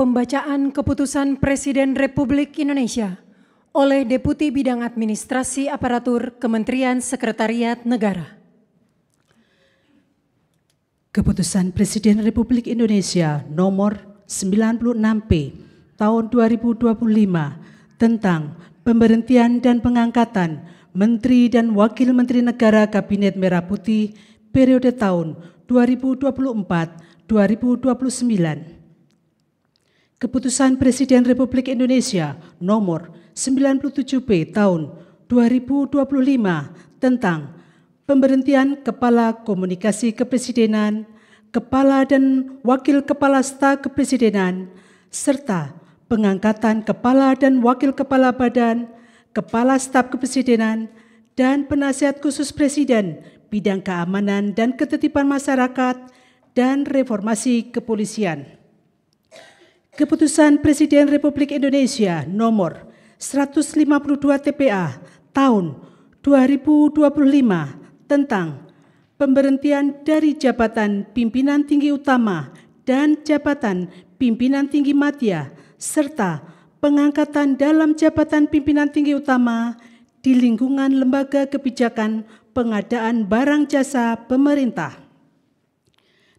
Pembacaan Keputusan Presiden Republik Indonesia oleh Deputi Bidang Administrasi Aparatur Kementerian Sekretariat Negara. Keputusan Presiden Republik Indonesia nomor 96P tahun 2025 tentang pemberhentian dan pengangkatan Menteri dan Wakil Menteri Negara Kabinet Merah Putih periode tahun 2024-2029. Keputusan Presiden Republik Indonesia nomor 97P tahun 2025 tentang pemberhentian Kepala Komunikasi Kepresidenan, Kepala dan Wakil Kepala Staf Kepresidenan, serta pengangkatan Kepala dan Wakil Kepala Badan, Kepala Staf Kepresidenan, dan Penasihat Khusus Presiden bidang keamanan dan ketertiban masyarakat dan reformasi kepolisian. Keputusan Presiden Republik Indonesia nomor 152 TPA tahun 2025 tentang pemberhentian dari jabatan pimpinan tinggi utama dan jabatan pimpinan tinggi madya serta pengangkatan dalam jabatan pimpinan tinggi utama di lingkungan lembaga kebijakan pengadaan barang jasa pemerintah.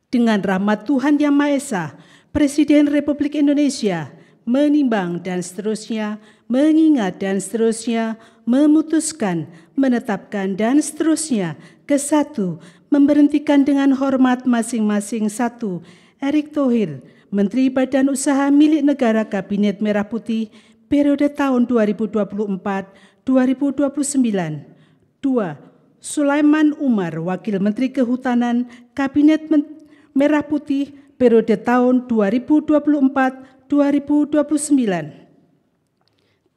Dengan rahmat Tuhan Yang Maha Esa, Presiden Republik Indonesia menimbang dan seterusnya, mengingat dan seterusnya, memutuskan, menetapkan dan seterusnya. Ke-1, memberhentikan dengan hormat masing-masing. 1. Erick Thohir, Menteri Badan Usaha Milik Negara Kabinet Merah Putih periode tahun 2024-2029. 2. Sulaiman Umar, Wakil Menteri Kehutanan Kabinet Merah Putih periode tahun 2024-2029.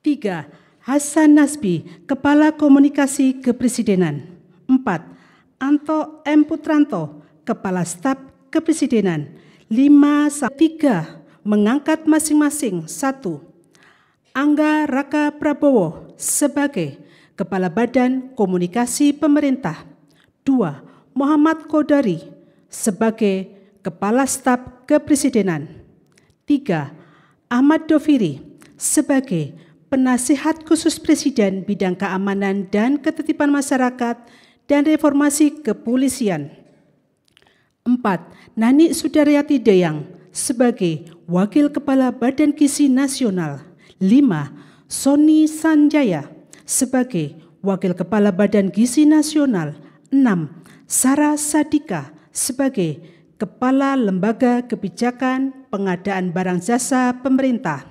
3. Hasan Nasbi, Kepala Komunikasi Kepresidenan. 4. Anto M. Putranto, Kepala Staf Kepresidenan. 5. 3. Mengangkat masing-masing. 1. Angga Raka Prabowo sebagai Kepala Badan Komunikasi Pemerintah. 2. Muhammad Kodari sebagai Kepala Staf Kepresidenan. 3. Ahmad Doviri sebagai Penasihat Khusus Presiden bidang keamanan dan ketertiban masyarakat dan reformasi kepolisian. 4. Nani Sudaryati Deyang sebagai Wakil Kepala Badan Gizi Nasional. 5. Sony Sanjaya sebagai Wakil Kepala Badan Gizi Nasional. 6. Sarah Sadika sebagai Kepala Lembaga Kebijakan Pengadaan Barang Jasa Pemerintah,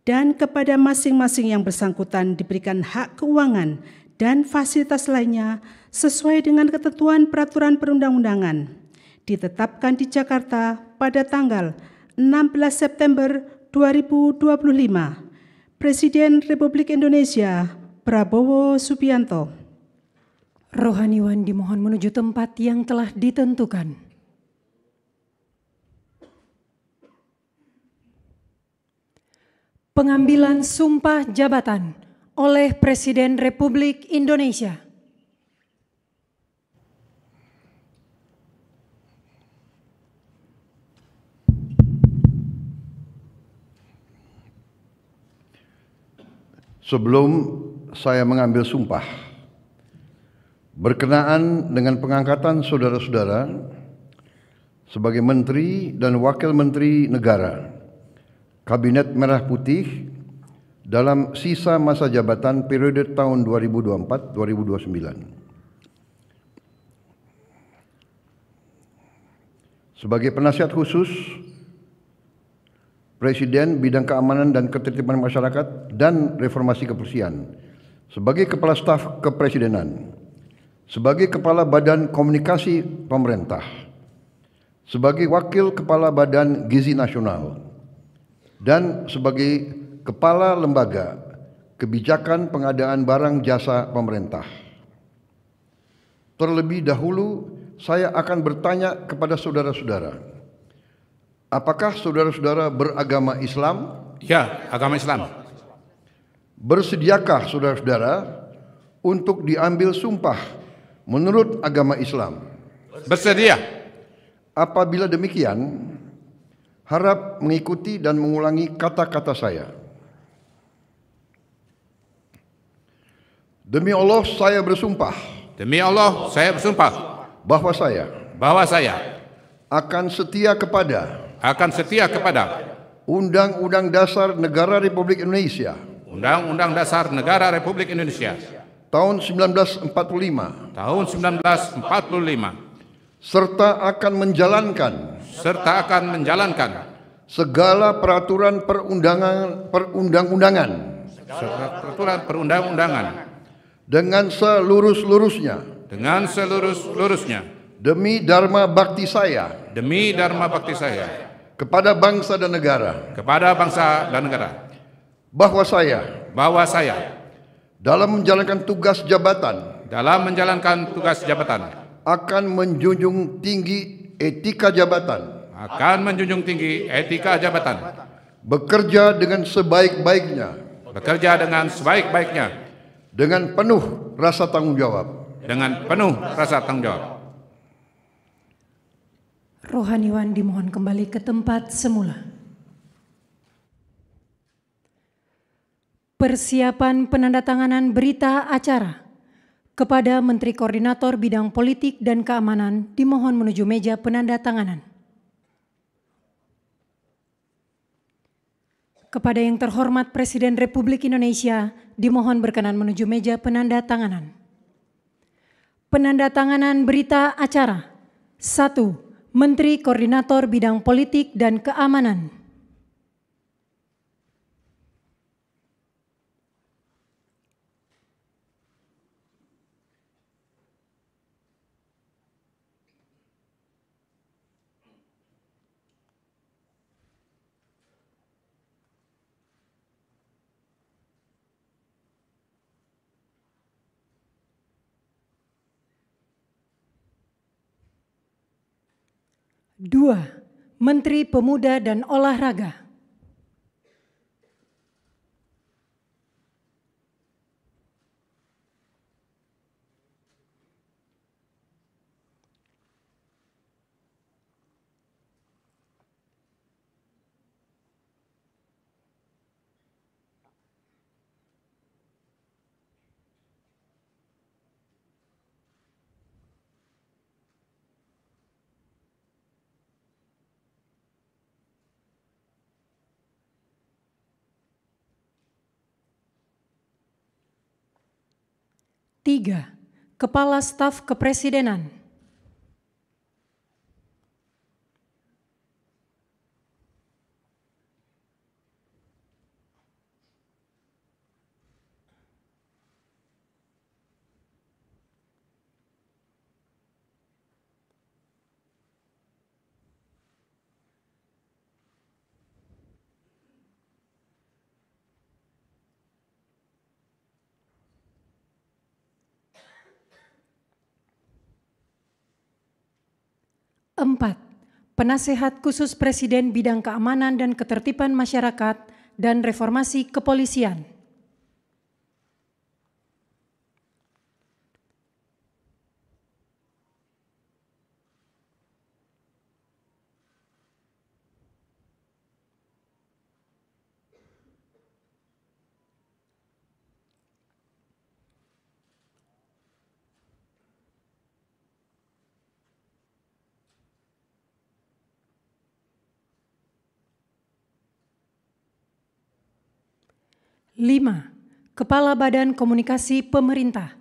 dan kepada masing-masing yang bersangkutan diberikan hak keuangan dan fasilitas lainnya sesuai dengan ketentuan peraturan perundang-undangan ditetapkan di Jakarta pada tanggal 16 September 2025. Presiden Republik Indonesia Prabowo Subianto. Rohaniwan dimohon menuju tempat yang telah ditentukan. Pengambilan sumpah jabatan oleh Presiden Republik Indonesia. Sebelum saya mengambil sumpah, berkenaan dengan pengangkatan saudara-saudara sebagai Menteri dan Wakil Menteri Negara Kabinet Merah Putih dalam sisa masa jabatan periode tahun 2024-2029. Sebagai Penasihat Khusus Presiden bidang keamanan dan ketertiban masyarakat dan reformasi kepolisian, sebagai Kepala Staf Kepresidenan, sebagai Kepala Badan Komunikasi Pemerintah, sebagai Wakil Kepala Badan Gizi Nasional, dan sebagai Kepala Lembaga Kebijakan Pengadaan Barang Jasa Pemerintah. Terlebih dahulu, saya akan bertanya kepada saudara-saudara, apakah saudara-saudara beragama Islam? Ya, agama Islam. Bersediakah saudara-saudara untuk diambil sumpah menurut agama Islam? Bersedia. Apabila demikian, Harap mengikuti dan mengulangi kata-kata saya. Demi Allah saya bersumpah. Demi Allah saya bersumpah Bahwa saya akan setia kepada Undang-Undang Dasar Negara Republik Indonesia Undang-Undang Dasar Negara Republik Indonesia tahun 1945 serta akan menjalankan segala peraturan perundang-undangan dengan seluruh-luruhnya demi dharma bakti saya kepada bangsa dan negara, bahwa saya dalam menjalankan tugas jabatan akan menjunjung tinggi etika jabatan, bekerja dengan sebaik-baiknya dengan penuh rasa tanggung jawab. Rohaniwan dimohon kembali ke tempat semula. Persiapan penandatanganan berita acara kepada Menteri Koordinator Bidang Politik dan Keamanan dimohon menuju meja penandatanganan. Kepada yang terhormat Presiden Republik Indonesia dimohon berkenan menuju meja penandatanganan. Penandatanganan berita acara. 1. Menteri Koordinator Bidang Politik dan Keamanan. Dua, Menteri Pemuda dan Olahraga. Tiga, Kepala Staf Kepresidenan. Empat, Penasehat Khusus Presiden Bidang Keamanan dan Ketertiban Masyarakat dan Reformasi Kepolisian. Lima, Kepala Badan Komunikasi Pemerintah.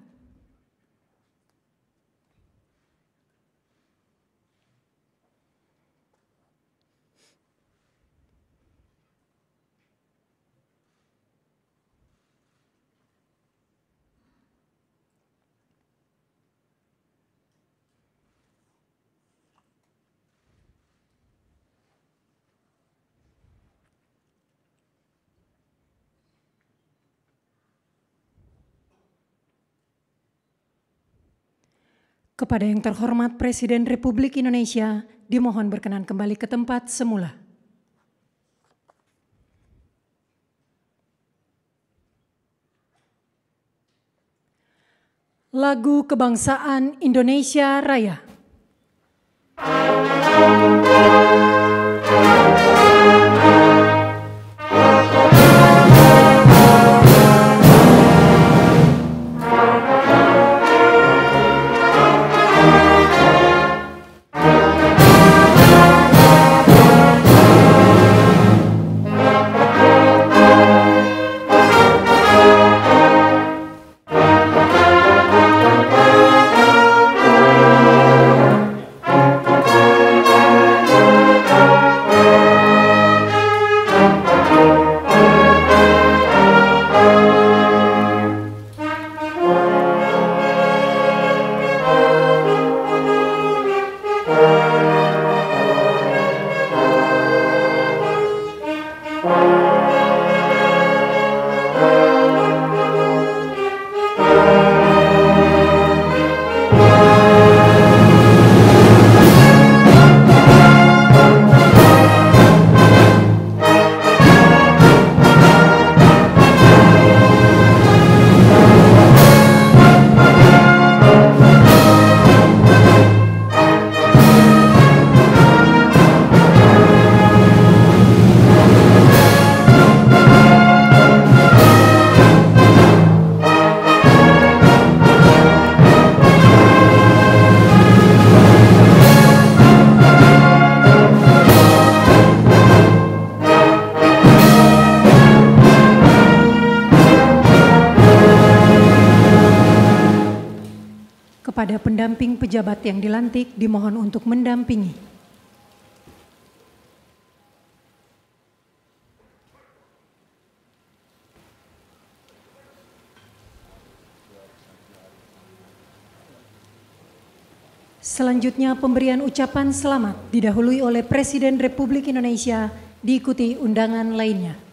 Kepada yang terhormat Presiden Republik Indonesia, dimohon berkenan kembali ke tempat semula. Lagu Kebangsaan Indonesia Raya. Kepada pendamping pejabat yang dilantik dimohon untuk mendampingi. Selanjutnya pemberian ucapan selamat didahului oleh Presiden Republik Indonesia diikuti undangan lainnya.